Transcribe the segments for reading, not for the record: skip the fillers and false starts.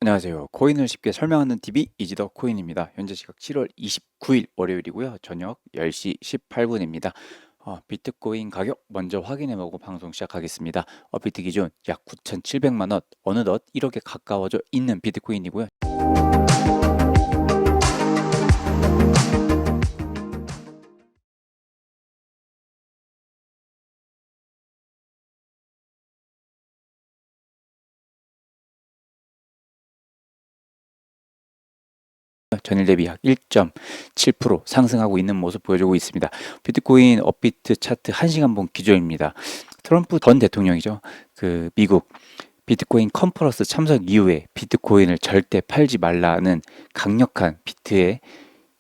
안녕하세요. 코인을 쉽게 설명하는 TV 이지더 코인입니다. 현재 시각 7월 29일 월요일이고요. 저녁 10시 18분입니다. 비트코인 가격 먼저 확인해보고 방송 시작하겠습니다. 비트 기준 약 9,700만 원, 어느덧 1억에 가까워져 있는 비트코인이고요. 전일 대비 약 1.7% 상승하고 있는 모습 보여주고 있습니다. 비트코인 업비트 차트 1시간 본 기조입니다. 트럼프 전 대통령이죠. 미국 비트코인 컨퍼런스 참석 이후에 비트코인을 절대 팔지 말라는 강력한 비트의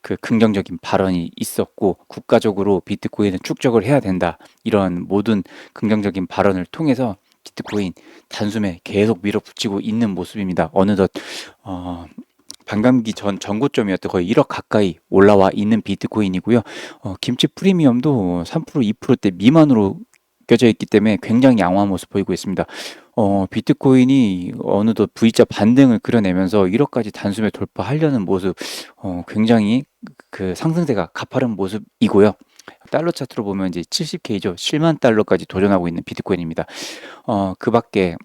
긍정적인 발언이 있었고, 국가적으로 비트코인은 축적을 해야 된다, 이런 모든 긍정적인 발언을 통해서 비트코인 단숨에 계속 밀어붙이고 있는 모습입니다. 어느덧 반감기 전 전고점이었던 거의 1억 가까이 올라와 있는 비트코인이고요. 김치 프리미엄도 3% 2%대 미만으로 껴져 있기 때문에 굉장히 양호한 모습 보이고 있습니다. 비트코인이 어느덧 V자 반등을 그려내면서 1억까지 단숨에 돌파하려는 모습, 굉장히 상승세가 가파른 모습이고요. 달러 차트로 보면 이제 70K죠. 7만 달러까지 도전하고 있는 비트코인입니다. 그 밖에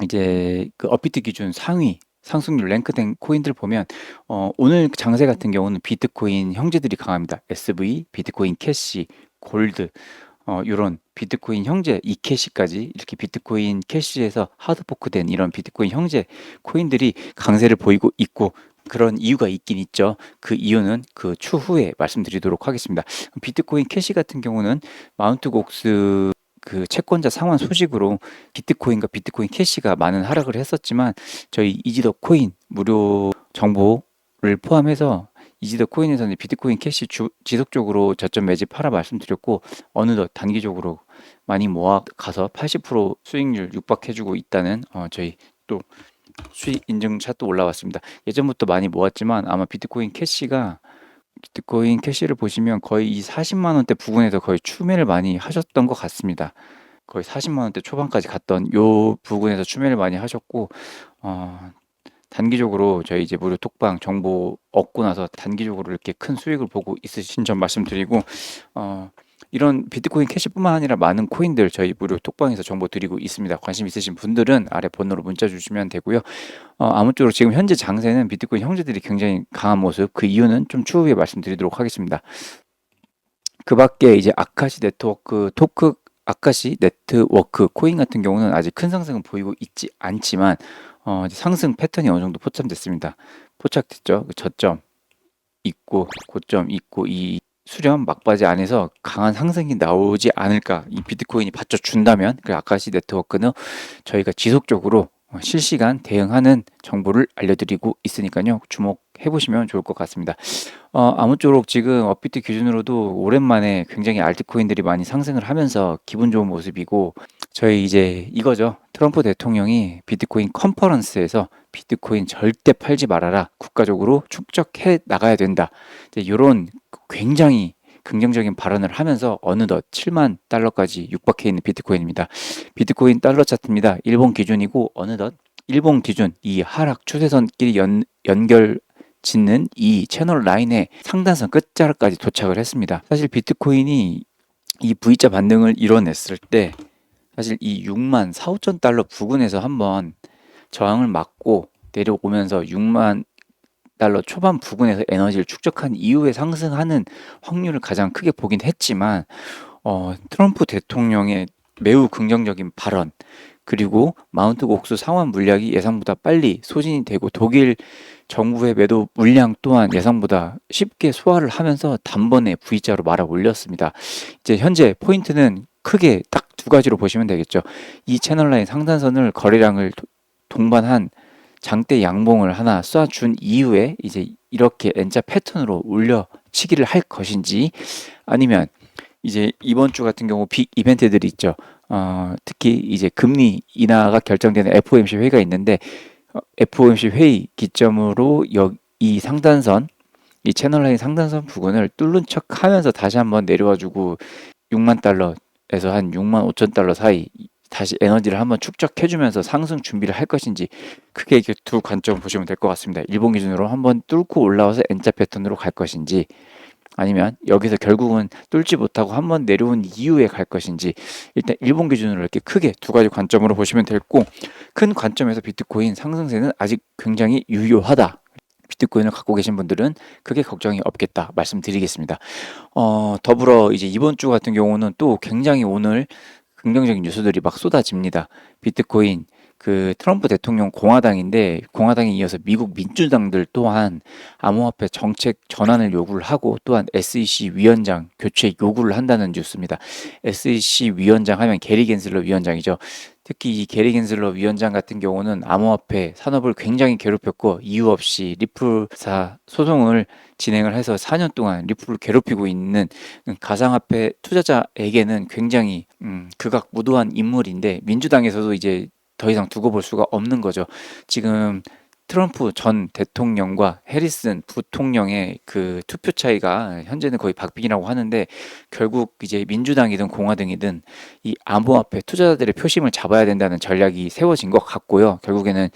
이제 업비트 기준 상위 상승률 랭크된 코인들 보면, 오늘 장세 같은 경우는 비트코인 형제들이 강합니다. SV, 비트코인 캐시, 골드, 요런 비트코인 형제 이캐시까지, 이렇게 비트코인 캐시에서 하드포크된 이런 비트코인 형제 코인들이 강세를 보이고 있고, 그런 이유가 있긴 있죠. 그 이유는 추후에 말씀드리도록 하겠습니다. 비트코인 캐시 같은 경우는 마운트 곡스 채권자 상환 소식으로 비트코인과 비트코인 캐시가 많은 하락을 했었지만, 저희 이지더 코인 무료 정보를 포함해서 이지더 코인에서는 비트코인 캐시 지속적으로 저점 매집하라 말씀드렸고, 어느덧 단기적으로 많이 모아 가서 80% 수익률 육박해주고 있다는, 저희 또 수익 인증 차트 올라왔습니다. 예전부터 많이 모았지만 아마 비트코인 캐시를 보시면 거의 이 40만 원대 부근에서 거의 추매를 많이 하셨던 것 같습니다. 거의 40만 원대 초반까지 갔던 요 부근에서 추매를 많이 하셨고, 어, 단기적으로 저희 이제 무료 톡방 정보 얻고 나서 단기적으로 이렇게 큰 수익을 보고 있으신 점 말씀드리고, 어, 이런 비트코인 캐시뿐만 아니라 많은 코인들 저희 무료 톡방에서 정보 드리고 있습니다. 관심 있으신 분들은 아래 번호로 문자 주시면 되고요. 아무쪼록 지금 현재 장세는 비트코인 형제들이 굉장히 강한 모습, 그 이유는 좀 추후에 말씀드리도록 하겠습니다. 그 밖에 이제 아카시 네트워크 코인 같은 경우는 아직 큰 상승은 보이고 있지 않지만, 이제 상승 패턴이 어느 정도 포착됐죠. 저점 있고 고점 있고, 이 수렴 막바지 안에서 강한 상승이 나오지 않을까, 이 비트코인이 받쳐준다면 그 아카시 네트워크는 저희가 지속적으로 실시간 대응하는 정보를 알려드리고 있으니까요, 주목해 보시면 좋을 것 같습니다. 아무쪼록 지금 업비트 기준으로도 오랜만에 굉장히 알트코인들이 많이 상승을 하면서 기분 좋은 모습이고, 저희 이제 이거죠. 트럼프 대통령이 비트코인 컨퍼런스에서 비트코인 절대 팔지 말아라, 국가적으로 축적해 나가야 된다, 이런 굉장히 긍정적인 발언을 하면서 어느덧 7만 달러까지 육박해 있는 비트코인입니다. 비트코인 달러 차트입니다. 일본 기준이고, 어느덧 일본 기준 이 하락 추세선끼리 연결 짓는 이 채널 라인의 상단선 끝자락까지 도착을 했습니다. 사실 비트코인이 이 V자 반등을 이뤄냈을 때, 사실 이 6만 4, 5천 달러 부근에서 한번 저항을 맞고 내려오면서 6만 달러 초반 부근에서 에너지를 축적한 이후에 상승하는 확률을 가장 크게 보긴 했지만, 트럼프 대통령의 매우 긍정적인 발언, 그리고 마운트 곡수 상환 물량이 예상보다 빨리 소진이 되고, 독일 정부의 매도 물량 또한 예상보다 쉽게 소화를 하면서 단번에 V자로 말아 올렸습니다. 이제 현재 포인트는 크게 딱 두 가지로 보시면 되겠죠. 이 채널라인 상단선을 거래량을 동반한 장대 양봉을 하나 쏴준 이후에 이제 이렇게 N자 패턴으로 올려치기를 할 것인지, 아니면 이제 이번 주 같은 경우 빅 이벤트들이 있죠. 특히 이제 금리 인하가 결정되는 FOMC 회의가 있는데, FOMC 회의 기점으로 이 상단선, 이 채널라인 상단선 부근을 뚫는 척 하면서 다시 한번 내려와주고 6만 달러에서 한 6만 5천 달러 사이 다시 에너지를 한번 축적해주면서 상승 준비를 할 것인지, 크게 이렇게 두 관점 보시면 될 것 같습니다. 일본 기준으로 한번 뚫고 올라와서 N자 패턴으로 갈 것인지, 아니면 여기서 결국은 뚫지 못하고 한번 내려온 이후에 갈 것인지, 일단 일본 기준으로 이렇게 크게 두 가지 관점으로 보시면 되고, 큰 관점에서 비트코인 상승세는 아직 굉장히 유효하다. 비트코인을 갖고 계신 분들은 크게 걱정이 없겠다 말씀드리겠습니다. 더불어 이제 이번 주 같은 경우는 또 굉장히 오늘 긍정적인 뉴스들이 막 쏟아집니다. 비트코인, 그 트럼프 대통령 공화당인데, 공화당에 이어서 미국 민주당들 또한 암호화폐 정책 전환을 요구를 하고, 또한 SEC 위원장 교체 요구를 한다는 뉴스입니다. SEC 위원장 하면 게리 겐슬러 위원장이죠. 특히 이 게리 겐슬러 위원장 같은 경우는 암호화폐 산업을 굉장히 괴롭혔고, 이유 없이 리플사 소송을 진행을 해서 4년 동안 리플을 괴롭히고 있는 가상화폐 투자자에게는 굉장히 극악무도한 인물인데, 민주당에서도 이제 더 이상 두고 볼 수가 없는 거죠. 지금 트럼프 전 대통령과 해리슨 부통령의 그 투표 차이가 현재는 거의 박빙이라고 하는데, 결국 이제 민주당이든 공화당이든 이 암호화폐 투자자들의 표심을 잡아야 된다는 전략이 세워진 것 같고요. 결국에는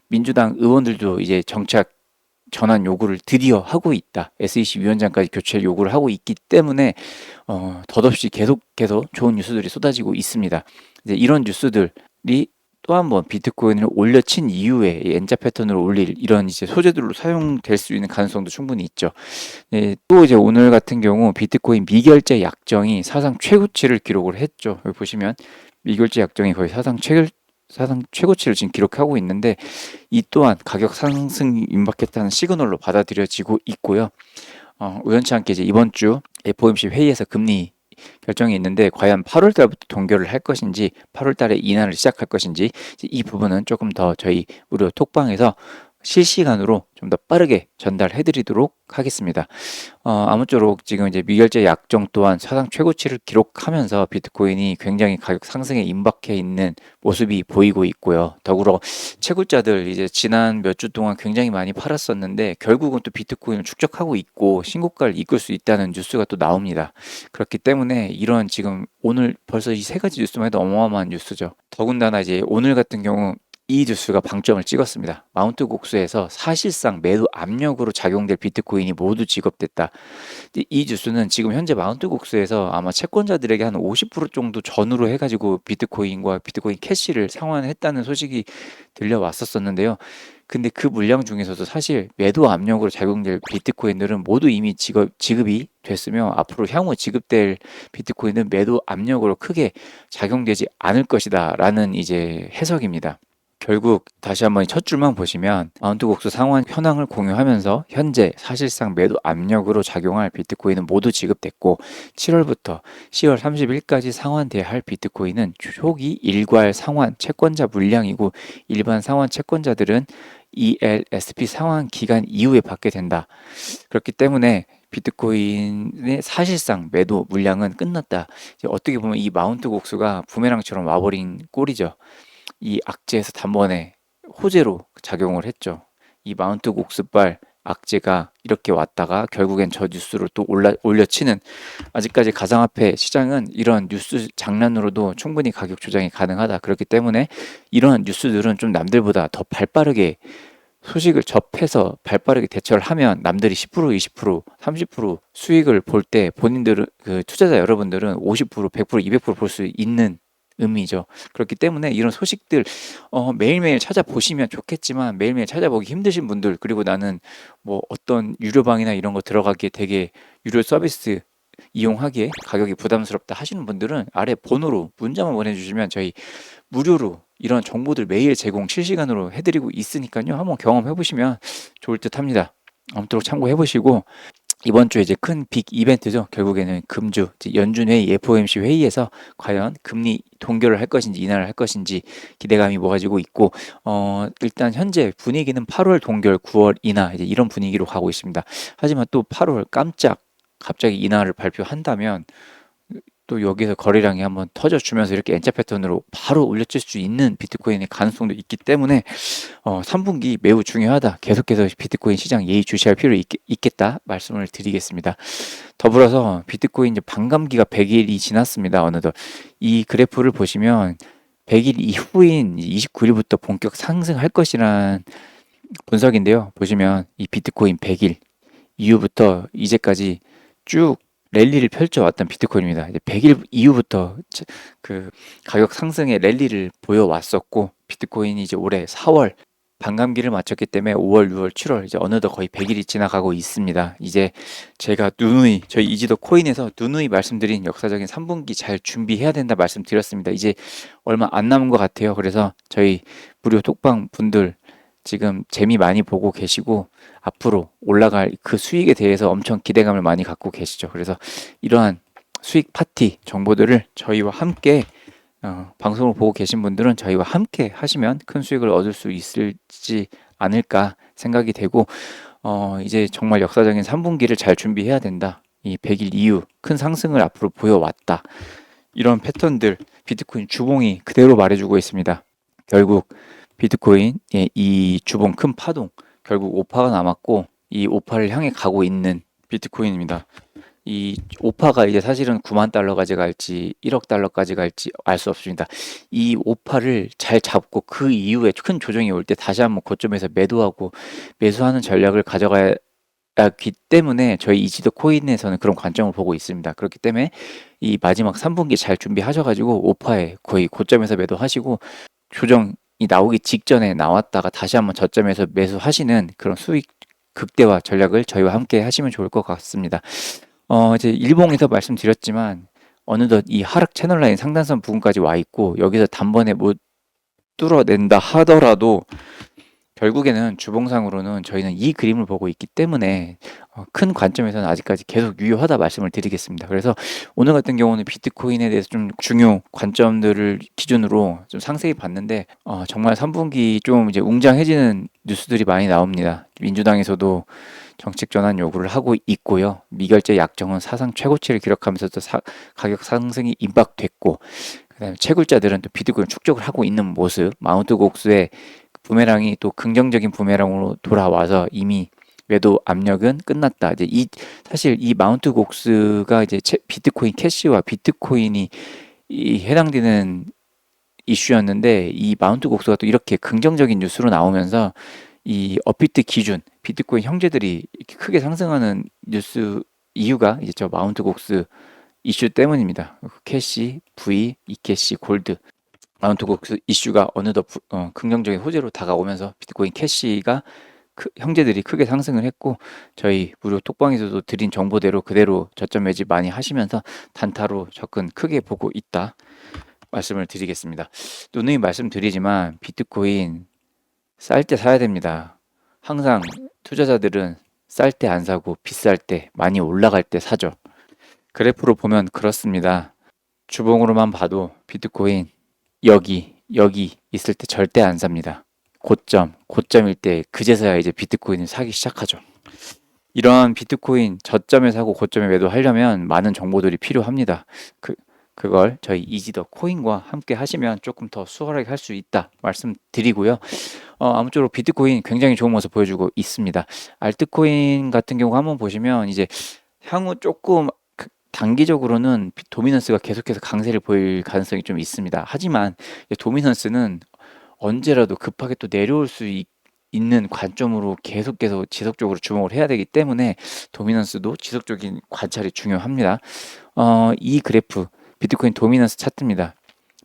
민주당 의원들도 이제 정책 전환 요구를 드디어 하고 있다. SEC 위원장까지 교체 요구를 하고 있기 때문에 덧없이 계속해서 좋은 뉴스들이 쏟아지고 있습니다. 이제 이런 뉴스들이 또 한 번 비트코인을 올려친 이후에 N자 패턴으로 올릴 이런 이제 소재들로 사용될 수 있는 가능성도 충분히 있죠. 네, 또 이제 오늘 같은 경우 비트코인 미결제 약정이 사상 최고치를 기록을 했죠. 여기 보시면 미결제 약정이 거의 사상 최고치를 지금 기록하고 있는데, 이 또한 가격 상승이 임박했다는 시그널로 받아들여지고 있고요. 우연치 않게 이제 이번 주 FOMC 회의에서 금리 결정이 있는데, 과연 8월 달부터 동결을 할 것인지 8월 달에 인하를 시작할 것인지, 이 부분은 조금 더 저희 무료 톡방에서 실시간으로 좀 더 빠르게 전달해 드리도록 하겠습니다. 아무쪼록 지금 이제 미결제 약정 또한 사상 최고치를 기록하면서 비트코인이 굉장히 가격 상승에 임박해 있는 모습이 보이고 있고요. 더불어 채굴자들 이제 지난 몇 주 동안 굉장히 많이 팔았었는데, 결국은 또 비트코인을 축적하고 있고 신고가를 이끌 수 있다는 뉴스가 또 나옵니다. 그렇기 때문에 이런 지금 오늘 벌써 이 세 가지 뉴스만 해도 어마어마한 뉴스죠. 더군다나 이제 오늘 같은 경우 이 뉴스가 방점을 찍었습니다. 마운트 곡수에서 사실상 매도 압력으로 작용될 비트코인이 모두 지급됐다. 이 뉴스는 지금 현재 마운트 곡수에서 아마 채권자들에게 한 50% 정도 전후로 해가지고 비트코인과 비트코인 캐시를 상환했다는 소식이 들려왔었는데요. 근데 그 물량 중에서도 사실 매도 압력으로 작용될 비트코인들은 모두 이미 지급이 됐으며, 앞으로 향후 지급될 비트코인은 매도 압력으로 크게 작용되지 않을 것이다 라는 이제 해석입니다. 결국 다시 한번 첫 줄만 보시면 마운트 곡수 상환 현황을 공유하면서 현재 사실상 매도 압력으로 작용할 비트코인은 모두 지급됐고, 7월부터 10월 30일까지 상환돼야 할 비트코인은 초기 일괄 상환 채권자 물량이고, 일반 상환 채권자들은 ELSP 상환 기간 이후에 받게 된다. 그렇기 때문에 비트코인의 사실상 매도 물량은 끝났다. 이제 어떻게 보면 이 마운트 곡수가 부메랑처럼 와버린 꼴이죠. 이 악재에서 단번에 호재로 작용을 했죠. 이 마운트 곡수발 악재가 이렇게 왔다가 결국엔 저 뉴스로 또 올려치는, 아직까지 가상화폐 시장은 이런 뉴스 장난으로도 충분히 가격 조정이 가능하다. 그렇기 때문에 이러한 뉴스들은 좀 남들보다 더 발빠르게 소식을 접해서 발빠르게 대처를 하면 남들이 10%, 20%, 30% 수익을 볼 때 본인들은, 그 투자자 여러분들은 50%, 100%, 200% 볼 수 있는 의미죠. 그렇기 때문에 이런 소식들 매일매일 찾아보시면 좋겠지만, 매일매일 찾아보기 힘드신 분들, 그리고 나는 뭐 어떤 유료방이나 이런 거 들어가기에 되게 유료 서비스 이용하기에 가격이 부담스럽다 하시는 분들은 아래 번호로 문자만 보내주시면 저희 무료로 이런 정보들 매일 제공 실시간으로 해드리고 있으니까요. 한번 경험해 보시면 좋을 듯 합니다. 아무쪼록 참고해 보시고, 이번 주에 이제 큰 빅 이벤트죠. 결국에는 금주 연준회의 FOMC 회의에서 과연 금리 동결을 할 것인지 인하를 할 것인지 기대감이 모아지고 있고, 일단 현재 분위기는 8월 동결, 9월 인하 이제 이런 분위기로 가고 있습니다. 하지만 또 8월 깜짝 갑자기 인하를 발표한다면 또 여기서 거래량이 한번 터져주면서 이렇게 N자 패턴으로 바로 올려칠 수 있는 비트코인의 가능성도 있기 때문에 3분기 매우 중요하다. 계속해서 비트코인 시장 예의주시할 필요 있겠다 말씀을 드리겠습니다. 더불어서 비트코인 이제 반감기가 100일이 지났습니다. 어느덧 이 그래프를 보시면 100일 이후인 29일부터 본격 상승할 것이란 분석인데요. 보시면 이 비트코인 100일 이후부터 이제까지 쭉 랠리를 펼쳐왔던 비트코인입니다. 이제 100일 이후부터 그 가격 상승의 랠리를 보여왔었고, 비트코인이 이제 올해 4월 반감기를 맞췄기 때문에 5월, 6월, 7월 이제 어느덧 거의 100일이 지나가고 있습니다. 이제 제가 누누이 저희 이지도 코인에서 누누이 말씀드린 역사적인 3분기 잘 준비해야 된다 말씀드렸습니다. 이제 얼마 안 남은 것 같아요. 그래서 저희 무료 톡방 분들 지금 재미 많이 보고 계시고 앞으로 올라갈 그 수익에 대해서 엄청 기대감을 많이 갖고 계시죠. 그래서 이러한 수익 파티 정보들을 저희와 함께 방송을 보고 계신 분들은 저희와 함께 하시면 큰 수익을 얻을 수 있을지 않을까 생각이 되고, 이제 정말 역사적인 3분기를 잘 준비해야 된다. 이 100일 이후 큰 상승을 앞으로 보여왔다. 이런 패턴들 비트코인 주봉이 그대로 말해주고 있습니다. 결국 비트코인의 이 주봉 큰 파동, 결국 오파가 남았고 이 오파를 향해 가고 있는 비트코인입니다. 이 오파가 이제 사실은 9만 달러까지 갈지 1억 달러까지 갈지 알 수 없습니다. 이 오파를 잘 잡고 그 이후에 큰 조정이 올 때 다시 한번 고점에서 매도하고 매수하는 전략을 가져가야 하기 때문에 저희 이지도 코인에서는 그런 관점을 보고 있습니다. 그렇기 때문에 이 마지막 3분기 잘 준비하셔가지고 오파에 거의 고점에서 매도하시고 조정이 나오기 직전에 나왔다가 다시 한번 저점에서 매수하시는 그런 수익 극대화 전략을 저희와 함께 하시면 좋을 것 같습니다. 이제 일봉에서 말씀드렸지만 어느덧 이 하락 채널 라인 상단선 부근까지 와 있고 여기서 단번에 못 뚫어낸다 하더라도 결국에는 주봉상으로는 저희는 이 그림을 보고 있기 때문에 큰 관점에서는 아직까지 계속 유효하다 말씀을 드리겠습니다. 그래서 오늘 같은 경우는 비트코인에 대해서 좀 중요 관점들을 기준으로 좀 상세히 봤는데 정말 3분기 좀 이제 웅장해지는 뉴스들이 많이 나옵니다. 민주당에서도 정책 전환 요구를 하고 있고요. 미결제 약정은 사상 최고치를 기록하면서도 가격 상승이 임박됐고, 그다음에 채굴자들은 또 비트코인 축적을 하고 있는 모습, 마운트 곡수의 부메랑이 또 긍정적인 부메랑으로 돌아와서 이미 매도 압력은 끝났다. 이제 사실 이 마운트 곡스가 이제 비트코인 캐시와 비트코인이 해당되는 이슈였는데 이 마운트 곡스가 또 이렇게 긍정적인 뉴스로 나오면서 이 업비트 기준 비트코인 형제들이 이렇게 크게 상승하는 뉴스 이유가 이제 저 마운트 곡스 이슈 때문입니다. 캐시, V, 이캐시, 골드 마운트 곡스 이슈가 어느덧 긍정적인 호재로 다가오면서 비트코인 캐시가 형제들이 크게 상승을 했고 저희 무료 톡방에서도 드린 정보대로 그대로 저점 매집 많이 하시면서 단타로 접근 크게 보고 있다 말씀을 드리겠습니다. 누누이 말씀드리지만 비트코인 쌀 때 사야 됩니다. 항상 투자자들은 쌀 때 안 사고 비쌀 때 많이 올라갈 때 사죠. 그래프로 보면 그렇습니다. 주봉으로만 봐도 비트코인 여기 있을 때 절대 안 삽니다. 고점일 때 그제서야 이제 비트코인을 사기 시작하죠. 이러한 비트코인 저점에 사고 고점에 매도하려면 많은 정보들이 필요합니다. 그걸 저희 이지더 코인과 함께 하시면 조금 더 수월하게 할 수 있다 말씀드리고요. 아무쪼록 비트코인 굉장히 좋은 모습 보여주고 있습니다. 알트코인 같은 경우 한번 보시면 이제 향후 조금 단기적으로는 도미넌스가 계속해서 강세를 보일 가능성이 좀 있습니다. 하지만 도미넌스는 언제라도 급하게 또 내려올 수 있는 관점으로 계속해서 지속적으로 주목을 해야 되기 때문에 도미넌스도 지속적인 관찰이 중요합니다. 이 그래프 비트코인 도미넌스 차트입니다.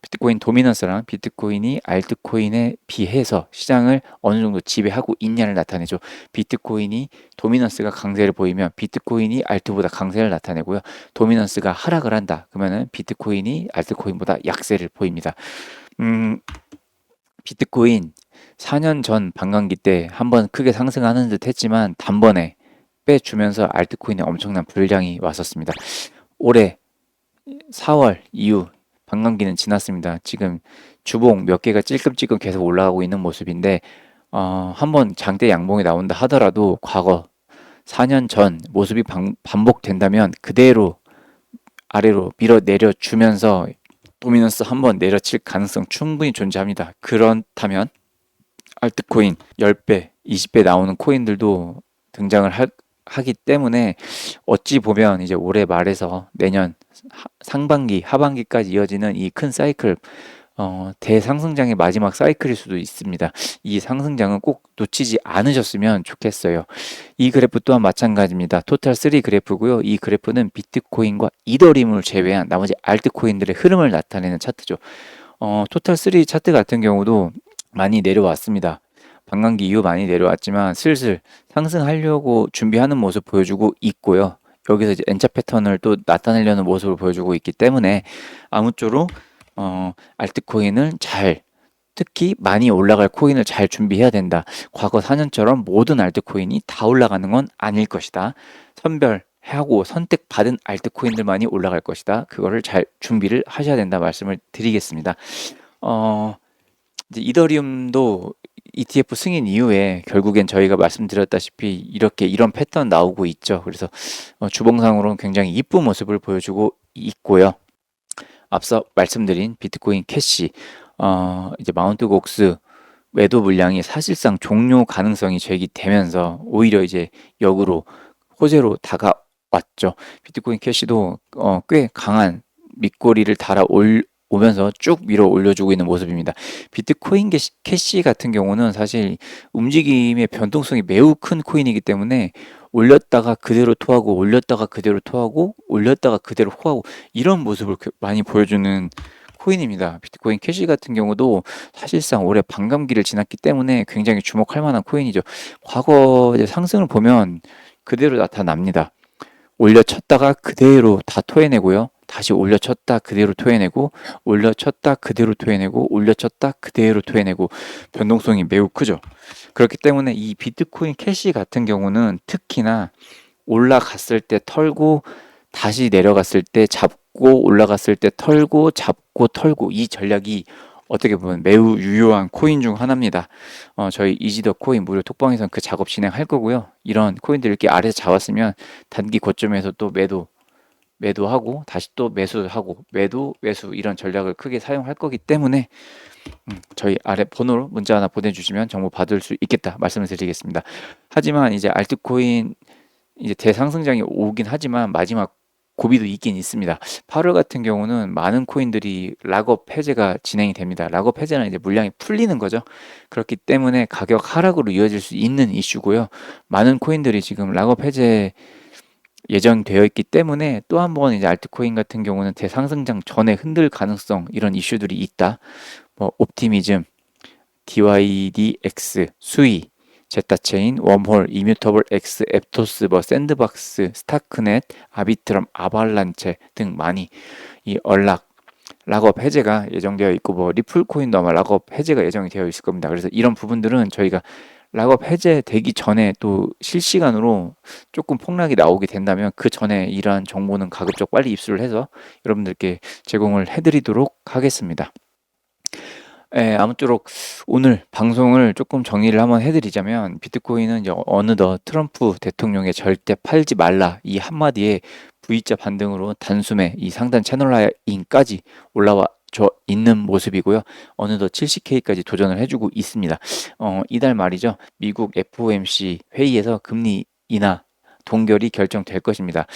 비트코인 도미넌스랑 비트코인이 알트코인에 비해서 시장을 어느 정도 지배하고 있냐를 나타내죠. 비트코인이 도미넌스가 강세를 보이면 비트코인이 알트보다 강세를 나타내고요. 도미넌스가 하락을 한다. 그러면은 비트코인이 알트코인보다 약세를 보입니다. 비트코인 4년 전 반감기 때 한번 크게 상승하는 듯 했지만 단번에 빼주면서 알트코인에 엄청난 불량이 왔었습니다. 올해 4월 이후 반감기는 지났습니다. 지금 주봉 몇 개가 찔끔찔끔 계속 올라가고 있는 모습인데 한번 장대 양봉이 나온다 하더라도 과거 4년 전 모습이 반복된다면 그대로 아래로 밀어내려 주면서 도미넌스 한번 내려칠 가능성 충분히 존재합니다. 그렇다면 알트코인 10배, 20배 나오는 코인들도 등장을 하기 때문에 어찌 보면 이제 올해 말에서 내년 상반기, 하반기까지 이어지는 이 큰 사이클 대상승장의 마지막 사이클일 수도 있습니다. 이 상승장은 꼭 놓치지 않으셨으면 좋겠어요. 이 그래프 또한 마찬가지입니다. 토탈 3 그래프고요. 이 그래프는 비트코인과 이더리움을 제외한 나머지 알트코인들의 흐름을 나타내는 차트죠. 토탈 3 차트 같은 경우도 많이 내려왔습니다. 반감기 이후 많이 내려왔지만 슬슬 상승하려고 준비하는 모습 보여주고 있고요. 여기서 이제 N자 패턴을 또 나타내려는 모습을 보여주고 있기 때문에 아무쪼록 알트코인을 잘, 특히 많이 올라갈 코인을 잘 준비해야 된다. 과거 4년처럼 모든 알트코인이 다 올라가는 건 아닐 것이다. 선별하고 선택받은 알트코인들만이 올라갈 것이다. 그거를 잘 준비를 하셔야 된다 말씀을 드리겠습니다. 이제 이더리움도 ETF 승인 이후에 결국엔 저희가 말씀드렸다시피 이런 패턴 나오고 있죠. 그래서 주봉상으로는 굉장히 이쁜 모습을 보여주고 있고요. 앞서 말씀드린 비트코인 캐시, 이제 마운트 곡스 매도 물량이 사실상 종료 가능성이 제기되면서 오히려 이제 역으로 호재로 다가왔죠. 비트코인 캐시도 꽤 강한 밑꼬리를 오면서 쭉 밀어 올려주고 있는 모습입니다. 비트코인 캐시 같은 경우는 사실 움직임의 변동성이 매우 큰 코인이기 때문에 올렸다가 그대로 토하고 올렸다가 그대로 토하고 올렸다가 그대로 호하고 이런 모습을 많이 보여주는 코인입니다. 비트코인 캐시 같은 경우도 사실상 올해 반감기를 지났기 때문에 굉장히 주목할 만한 코인이죠. 과거 이제 상승을 보면 그대로 나타납니다. 올려쳤다가 그대로 다 토해내고요. 다시 올려쳤다 그대로 토해내고 올려쳤다 그대로 토해내고 올려쳤다 그대로 토해내고 변동성이 매우 크죠. 그렇기 때문에 이 비트코인 캐시 같은 경우는 특히나 올라갔을 때 털고 다시 내려갔을 때 잡고 올라갔을 때 털고 잡고 털고 이 전략이 어떻게 보면 매우 유효한 코인 중 하나입니다. 저희 이지더 코인 무료 톡방에서는 그 작업 진행할 거고요. 이런 코인들 이렇게 아래서 잡았으면 단기 고점에서 또 매도하고 다시 또 매수하고 매도 매수 이런 전략을 크게 사용할 거기 때문에 저희 아래 번호로 문자 하나 보내주시면 정보 받을 수 있겠다 말씀을 드리겠습니다. 하지만 이제 알트코인 이제 대상승장이 오긴 하지만 마지막 고비도 있긴 있습니다. 8월 같은 경우는 많은 코인들이 락업 해제가 진행이 됩니다. 락업 해제는 이제 물량이 풀리는 거죠. 그렇기 때문에 가격 하락으로 이어질 수 있는 이슈고요. 많은 코인들이 지금 락업 해제 예정되어 있기 때문에 또 한 번 이제 알트코인 같은 경우는 대상승장 전에 흔들 가능성 이런 이슈들이 있다. 뭐 옵티미즘, DYDX, 수이, 제타체인, 웜홀, 이뮤터블 X, 앱토스, 뭐 샌드박스, 스타크넷, 아비트럼, 아발란체 등 많이 이 락업 해제가 예정되어 있고 뭐 리플코인도 아마 락업 해제가 예정이 되어 있을 겁니다. 그래서 이런 부분들은 저희가 락업 해제되기 전에 또 실시간으로 조금 폭락이 나오게 된다면 그 전에 이러한 정보는 가급적 빨리 입수를 해서 여러분들께 제공을 해드리도록 하겠습니다. 아무쪼록 오늘 방송을 조금 정리를 한번 해드리자면 비트코인은 이제 어느덧 트럼프 대통령의 절대 팔지 말라 이 한마디에 V자 반등으로 단숨에 이 상단 채널 라인까지 올라와 저 있는 모습이고요. 어느덧 70K까지 도전을 해주고 있습니다. 이달 말이죠. 미국 FOMC 회의에서 금리 인하 동결이 결정될 것입니다.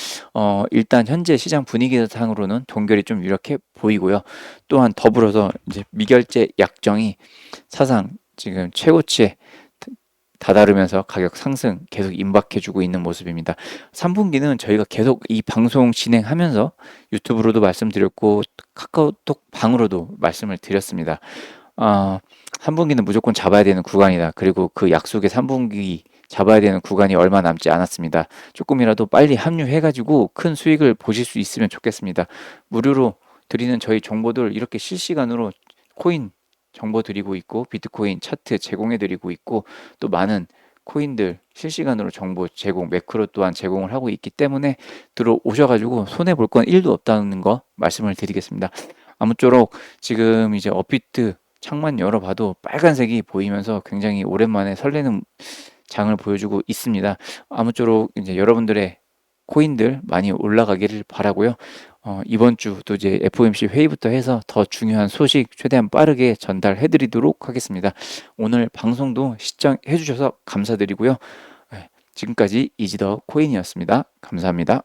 일단 현재 시장 분위기상으로는 동결이 좀 이렇게 보이고요. 또한 더불어서 이제 미결제 약정이 사상 지금 최고치에 다다르면서 가격 상승 계속 임박해주고 있는 모습입니다. 3분기는 저희가 계속 이 방송 진행하면서 유튜브로도 말씀드렸고 카카오톡 방으로도 말씀을 드렸습니다. 3분기는 무조건 잡아야 되는 구간이다. 그리고 그 약속의 3분기 잡아야 되는 구간이 얼마 남지 않았습니다. 조금이라도 빨리 합류해가지고 큰 수익을 보실 수 있으면 좋겠습니다. 무료로 드리는 저희 정보들 이렇게 실시간으로 코인 정보 드리고 있고 비트코인 차트 제공해 드리고 있고 또 많은 코인들 실시간으로 정보 제공 매크로 또한 제공을 하고 있기 때문에 들어오셔가지고 손해 볼 건 1도 없다는 거 말씀을 드리겠습니다. 아무쪼록 지금 이제 업비트 창만 열어봐도 빨간색이 보이면서 굉장히 오랜만에 설레는 장을 보여주고 있습니다. 아무쪼록 이제 여러분들의 코인들 많이 올라가기를 바라고요. 이번 주도 이제 FOMC 회의부터 해서 더 중요한 소식 최대한 빠르게 전달해 드리도록 하겠습니다. 오늘 방송도 시청해 주셔서 감사드리고요. 지금까지 이지더 코인이었습니다. 감사합니다.